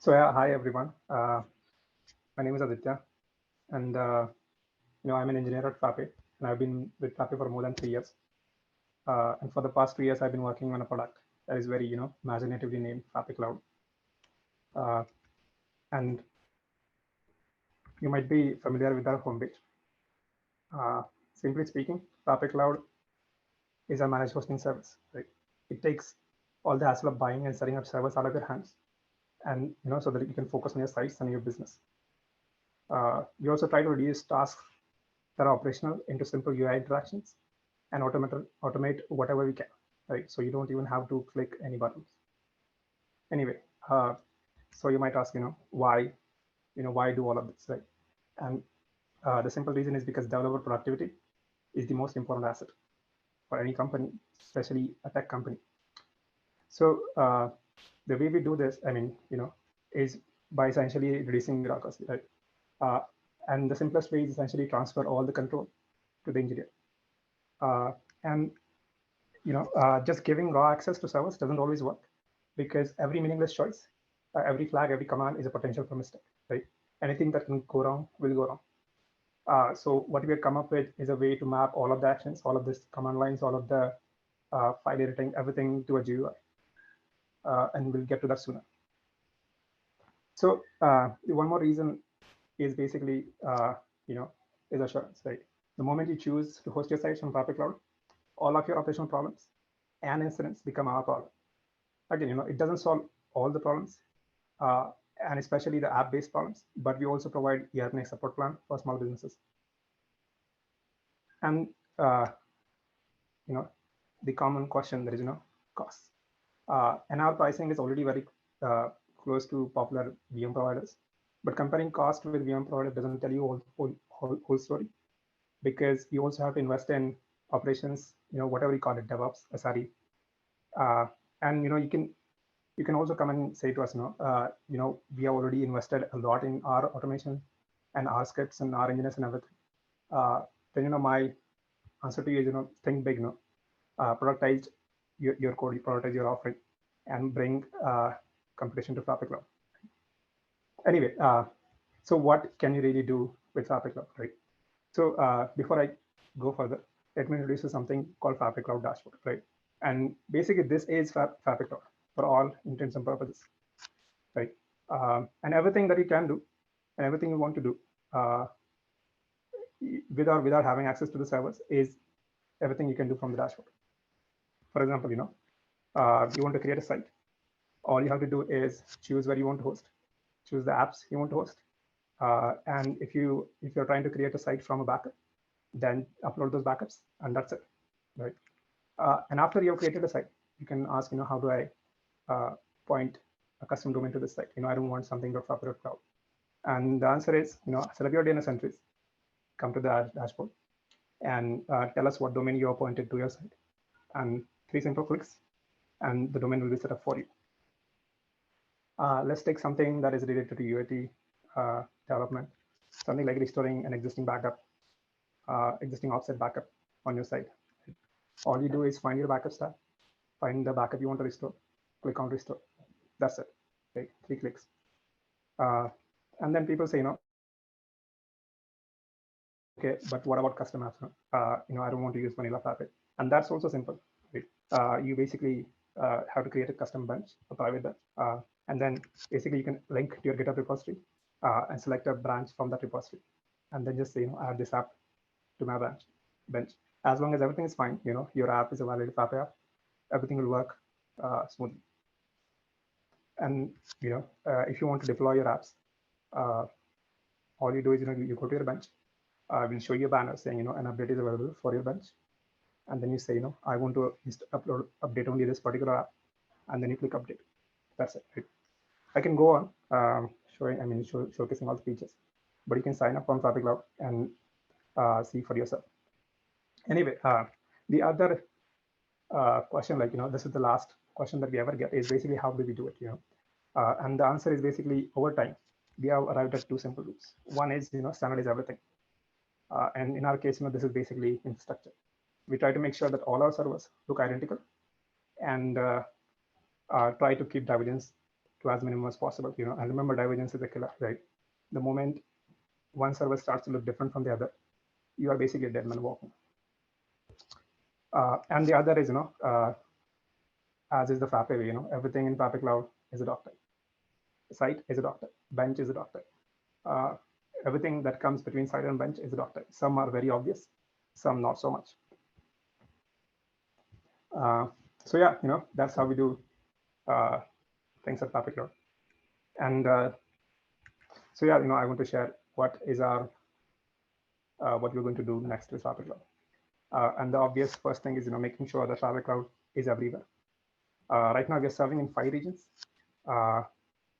So yeah, hi everyone. My name is Aditya, and I'm an engineer at Frappe, and I've been with Frappe for more than 3 years. And for the past 3 years, I've been working on a product that is very, imaginatively named Frappe Cloud. Uh, and you might be familiar with our homepage. Simply speaking, Frappe Cloud is a managed hosting service. Right? It takes all the hassle of buying and setting up servers out of your hands, and so that you can focus on your sites and your business. We also try to reduce tasks that are operational into simple UI interactions and automate whatever we can, right? So you don't even have to click any buttons. Anyway, so you might ask, why do all of this, right? And the simple reason is because developer productivity is the most important asset for any company, especially a tech company. So the way we do this, is by essentially reducing bureaucracy, right? And the simplest way is essentially transfer all the control to the engineer. And just giving raw access to servers doesn't always work, because every meaningless choice, every flag, every command is a potential for mistake, right? Anything that can go wrong will go wrong. So what we have come up with is a way to map all of the actions, all of this command lines, all of the file editing, everything to a GUI. And we'll get to that sooner. So one more reason is basically, is assurance, right? The moment you choose to host your sites on Frappe Cloud, all of your operational problems and incidents become our problem. Again, it doesn't solve all the problems, and especially the app-based problems, but we also provide ERPNext support plan for small businesses. And the common question that is, costs. And our pricing is already very close to popular VM providers, but comparing cost with VM provider doesn't tell you whole story, because you also have to invest in operations, whatever you call it, DevOps, SRE, and you can also come and say to us, we have already invested a lot in our automation and our scripts and our engineers and everything. Then my answer to you is, think big, productize your code, you productize your offering, and bring competition to Frappe Cloud. Anyway, so what can you really do with Frappe Cloud, right? So before I go further, let me introduce you something called Frappe Cloud Dashboard, right? And basically, this is Frappe Cloud for all intents and purposes, right? And everything that you can do, and everything you want to do, without having access to the servers, is everything you can do from the dashboard. For example, you want to create a site. All you have to do is choose where you want to host, choose the apps you want to host, and if you're trying to create a site from a backup, then upload those backups, and that's it, right? And after you've created a site, you can ask, how do I point a custom domain to this site? I don't want something .frappe.cloud. And the answer is, set up your DNS entries, come to the dashboard, and tell us what domain you are pointed to your site. And 3 simple clicks, and the domain will be set up for you. Let's take something that is related to UAT development, something like restoring an existing backup, existing offset backup on your site. All you do is find your backup tab, find the backup you want to restore, click on restore. That's it. Okay, 3 clicks. And then people say, okay, but what about custom apps? I don't want to use vanilla Frappe. And that's also simple. Right? You basically have to create a custom bench, a private bench. And then basically you can link to your GitHub repository and select a branch from that repository. And then just say, add this app to my bench. As long as everything is fine, your app is a valid Frappe app, everything will work smoothly. And if you want to deploy your apps, all you do is you go to your bench. We'll show you a banner saying an update is available for your bench, and then you say I want to update only this particular app, and then you click update. That's it. Right? I can go on showcasing all the features, but you can sign up on Frappe Cloud and see for yourself. Anyway, the other question, this is the last question that we ever get, is basically how do we do it? And the answer is basically over time we have arrived at 2 simple rules. One is standardize everything, and in our case, this is basically infrastructure. We try to make sure that all our servers look identical, and try to keep divergence to as minimum as possible. And remember, divergence is a killer, right? The moment one server starts to look different from the other, you are basically a dead man walking. And the other is, as is the Frappe way, everything in Frappe Cloud is a DocType. Site is a DocType. Bench is a DocType. Everything that comes between site and bench is a DocType. Some are very obvious, some not so much. So yeah, that's how we do things at Frappe Cloud. And so yeah, I want to share what is our what we're going to do next with Frappe Cloud. And the obvious first thing is making sure that Frappe Cloud is everywhere. Right now we're serving in 5 regions.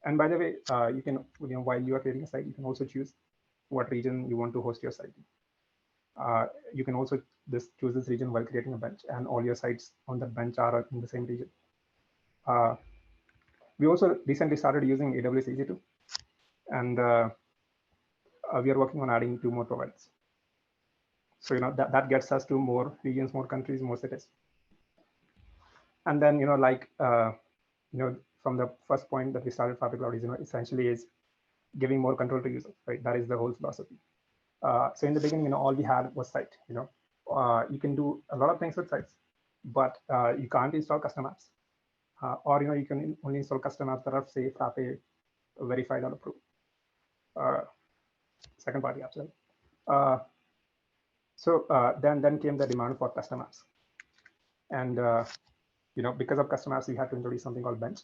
And by the way, you can, while you are creating a site, you can also choose what region you want to host your site in. You can also choose this region while creating a bench, and all your sites on that bench are in the same region. We also recently started using AWS EC2, and we are working on adding 2 more providers. So that gets us to more regions, more countries, more cities. And then from the first point that we started Frappe Cloud is essentially is giving more control to users, right? That is the whole philosophy. So in the beginning, all we had was site. You can do a lot of things with sites, but you can't install custom apps, or you can only install custom apps that are, say, Frappe verified or approved, second party apps, right? So then came the demand for custom apps, and because of custom apps, we had to introduce something called bench,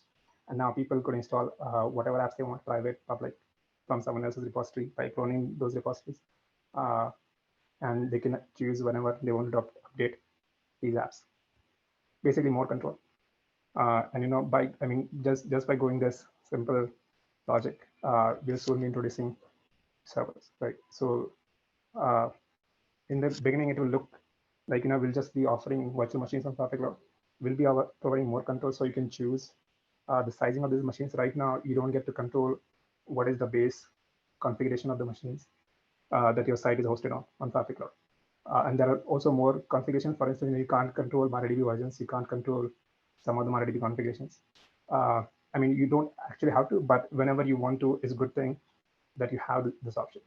and now people could install whatever apps they want, private, public, from someone else's repository by cloning those repositories, and they can choose whenever they want to update these apps. Basically, more control. And just by going this simple logic, we'll soon be introducing servers, right? So in the beginning, it will look like we'll just be offering virtual machines on Frappe Cloud. We'll be providing more control, so you can choose the sizing of these machines. Right now, you don't get to control what is the base configuration of the machines that your site is hosted on Frappe Cloud. And there are also more configurations. For instance, you can't control MariaDB versions. You can't control some of the MariaDB configurations. You don't actually have to, but whenever you want to, it's a good thing that you have this option.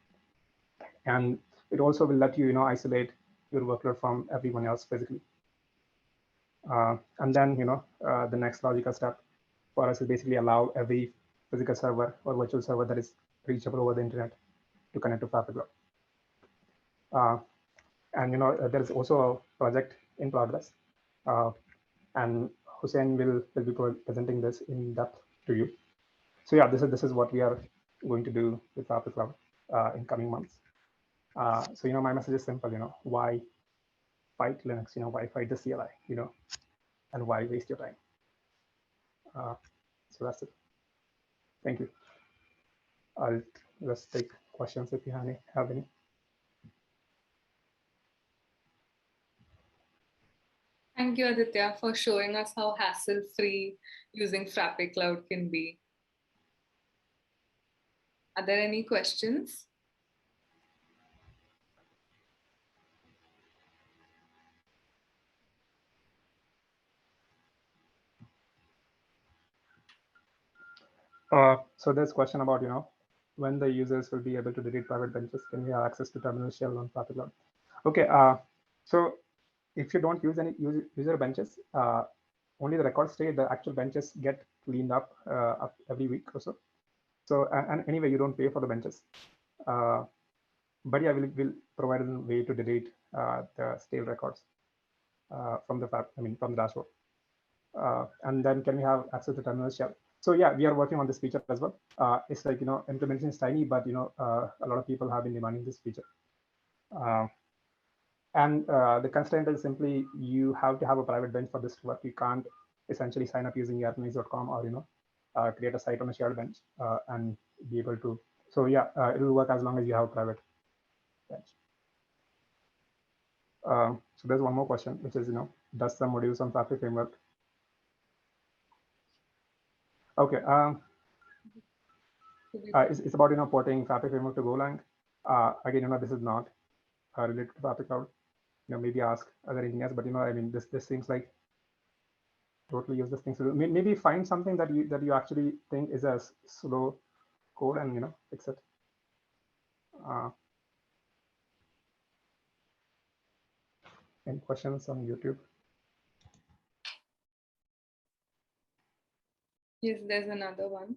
And it also will let you, isolate your workload from everyone else physically. And then, the next logical step for us is basically allow every physical server or virtual server that is reachable over the internet to connect to Frappe Cloud. And there is also a project in progress, and Hussein will be presenting this in depth to you. So yeah, this is what we are going to do with Frappe Cloud in coming months. So my message is simple. Why fight Linux? Why fight the CLI? And why waste your time? So that's it. Thank you. I'll just take questions if you have any. Thank you, Aditya, for showing us how hassle-free using Frappe Cloud can be. Are there any questions? So there's a question about, when the users will be able to delete private benches. Can we have access to terminal shell on Frappe Cloud? Okay, so if you don't use any user benches, only the records stay. The actual benches get cleaned up every week or so. So, and anyway, you don't pay for the benches. But yeah, we'll provide a way to delete the stale records from the from the dashboard. And then can we have access to terminal shell? So yeah, we are working on this feature as well. It's like, implementation is tiny, but a lot of people have been demanding this feature. And the constraint is simply you have to have a private bench for this to work. You can't essentially sign up using ERPNext.com or create a site on a shared bench and be able to. So yeah, it will work as long as you have a private bench. So there's one more question, which is, does some modules on Frappe framework? Okay. It's about porting Frappe framework to Golang. Again, this is not related to Frappe Cloud. Maybe ask other engineers, but this seems like totally use this thing. So maybe find something that you actually think is a slow code and fix it. Any questions on YouTube? Yes, there's another one.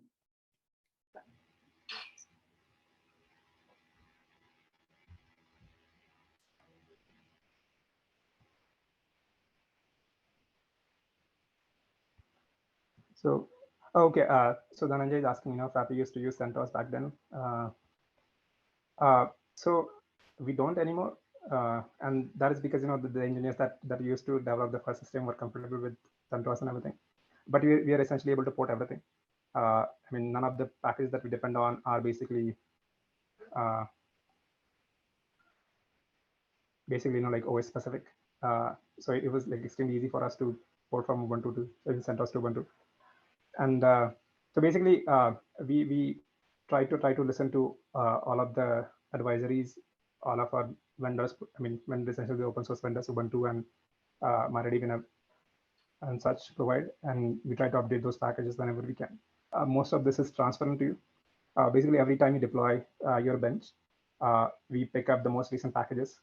So, okay. So Dhananjay is asking, Frappe used to use CentOS back then. So we don't anymore. And that is because, the engineers that used to develop the first system were comfortable with CentOS and everything. But we are essentially able to port everything. I mean, none of the packages that we depend on are basically like OS specific. So it was like extremely easy for us to port from Ubuntu to CentOS to Ubuntu. And so basically, we try to listen to all of the advisories, all of our vendors. I mean, vendors, essentially the open source vendors, Ubuntu and MariaDB and such provide, and we try to update those packages whenever we can. Most of this is transparent to you. Basically, every time you deploy your bench, we pick up the most recent packages,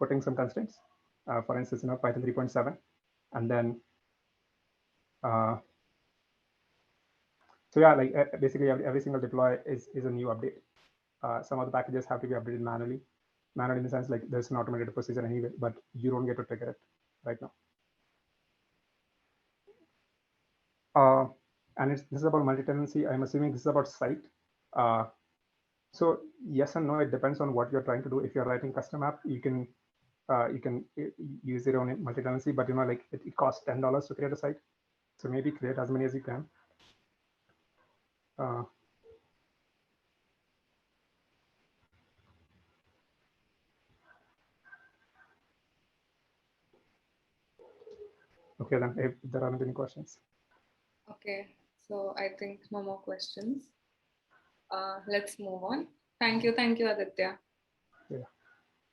putting some constraints. For instance, Python 3.7, and then so yeah, like basically every single deploy is a new update. Some of the packages have to be updated manually in the sense like there's an automated procedure anyway, but you don't get to trigger it right now. And this is about multi-tenancy. I'm assuming this is about site. So yes and no, it depends on what you're trying to do. If you're writing custom app, you can use your own multi-tenancy, but like it costs $10 to create a site. So maybe create as many as you can. Okay, then if there aren't any questions. Okay, so I think no more questions. Let's move on. Thank you, Aditya. Yeah.